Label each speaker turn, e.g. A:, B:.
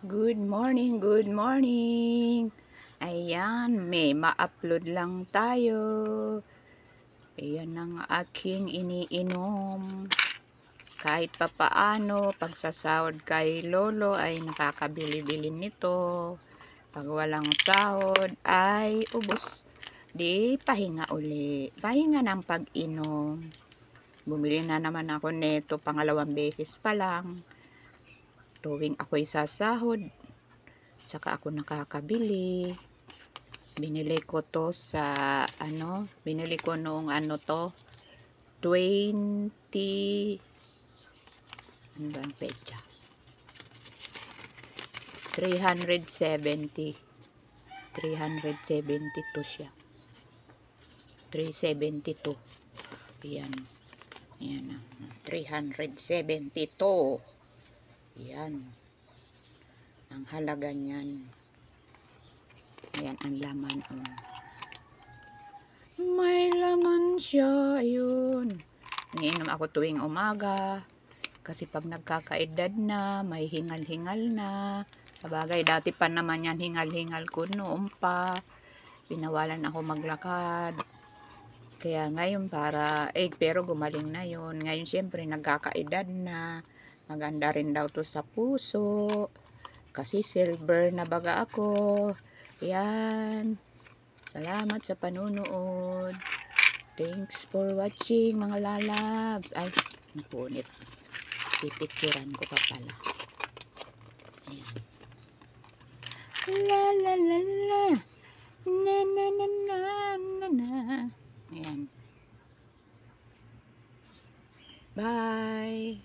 A: Good morning, good morning. Ayan, may ma-upload lang tayo. Ayan ang aking iniinom. Kahit papaano, pagsasahod kay Lolo ay nakakabili-bili nito. Pag walang sahod ay ubos. Di pahinga uli. Pahinga ng pag-inom. Bumili na naman ako neto pangalawang beses pa lang. Tuwing ako'y sasahod, saka ako nakakabili. Binili ko to sa binili ko noong to 20 ano ba ang petsa, 370 372 siya, 372. Ayan, ayan, 372. Ayan ang halaga niyan. Ayan ang laman. May laman siya. Ayun. Iniinom ako tuwing umaga. Kasi pag nagkakaedad na, may hingal-hingal na. Sabagay, dati pa naman yan hingal-hingal ko noon pa. Pinawalan ako maglakad. Kaya ngayon pero gumaling na yun. Ngayon siyempre nagkakaedad na. Maganda rin daw to sa puso. Kasi silver na baga ako. Yan. Salamat sa panunood. Thanks for watching mga lalabs. Ay, napunit. Pipicturan ko pa pala. Ayan. La la la la. Na na na na na na. Ayan. Bye.